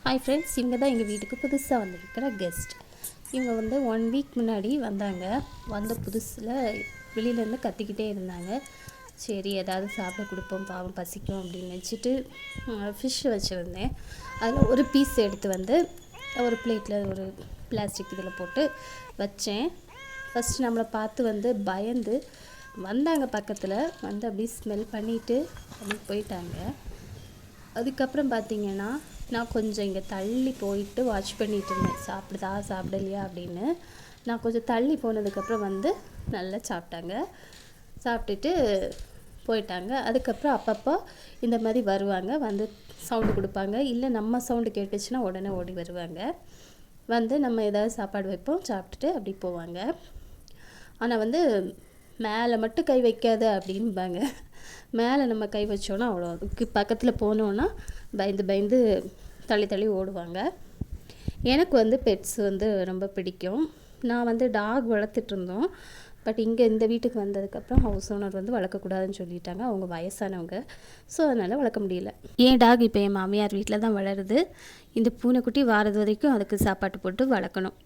Hi friends, இவங்க தான் எங்கள் வீட்டுக்கு புதுசாக வந்திருக்கிற கெஸ்ட். இவங்க வந்து 1 வீக் முன்னாடி வந்தாங்க. வந்த புதுசில் வெளியிலேருந்து கத்திக்கிட்டே இருந்தாங்க. சரி, ஏதாவது சாப்பிட கொடுப்போம், பாவம் பசிக்கும் அப்படின்னு நினச்சிட்டு ஃபிஷ் வச்சுருந்தேன். அதில் ஒரு பீஸ் எடுத்து வந்து ஒரு பிளேட்டில் ஒரு பிளாஸ்டிக் இதில் போட்டு வச்சேன். ஃபஸ்ட்டு நம்மளை பார்த்து வந்து பயந்து வந்தாங்க, பக்கத்தில் வந்து அப்படியே ஸ்மெல் பண்ணிவிட்டு அப்படி போயிட்டாங்க. அதுக்கப்புறம் பார்த்திங்கன்னா, நான் கொஞ்சம் இங்கே தள்ளி போயிட்டு வாட்ச் பண்ணிகிட்டு இருந்தேன், சாப்பிடுதா சாப்பிடலையா அப்படின்னு. நான் கொஞ்சம் தள்ளி போனதுக்கப்புறம் வந்து நல்லா சாப்பிட்டாங்க. சாப்பிட்டுட்டு போயிட்டாங்க. அதுக்கப்புறம் அப்பப்போ இந்த மாதிரி வருவாங்க, வந்து சவுண்டு கொடுப்பாங்க. இல்லை நம்ம சவுண்டு கேட்டுச்சுன்னா உடனே ஓடி வருவாங்க. வந்து நம்ம ஏதாவது சாப்பாடு வைப்போம், சாப்பிட்டுட்டு அப்படி போவாங்க. ஆனால் வந்து மேலே மட்டும் கை வைக்காத அப்படின்பாங்க. மேலே நம்ம கை வச்சோன்னா அவ்வளோ, அதுக்கு பக்கத்தில் போனோன்னா பயந்து பயந்து தள்ளி தள்ளி ஓடுவாங்க. எனக்கு வந்து பெட்ஸ் வந்து ரொம்ப பிடிக்கும். நான் வந்து டாக் வளர்த்துட்ருந்தோம். பட் இங்கே இந்த வீட்டுக்கு வந்ததுக்கப்புறம் ஹவுஸ் ஓனர் வந்து வளர்க்கக்கூடாதுன்னு சொல்லிட்டாங்க. அவங்க வயசானவங்க, ஸோ அதனால் வளர்க்க முடியல. என் டாக் இப்போ என் மாமியார் வீட்டில் தான் வளருது. இந்த பூனைக்குட்டி வாரது வரைக்கும் அதுக்கு சாப்பாட்டு போட்டு வளர்க்கணும்.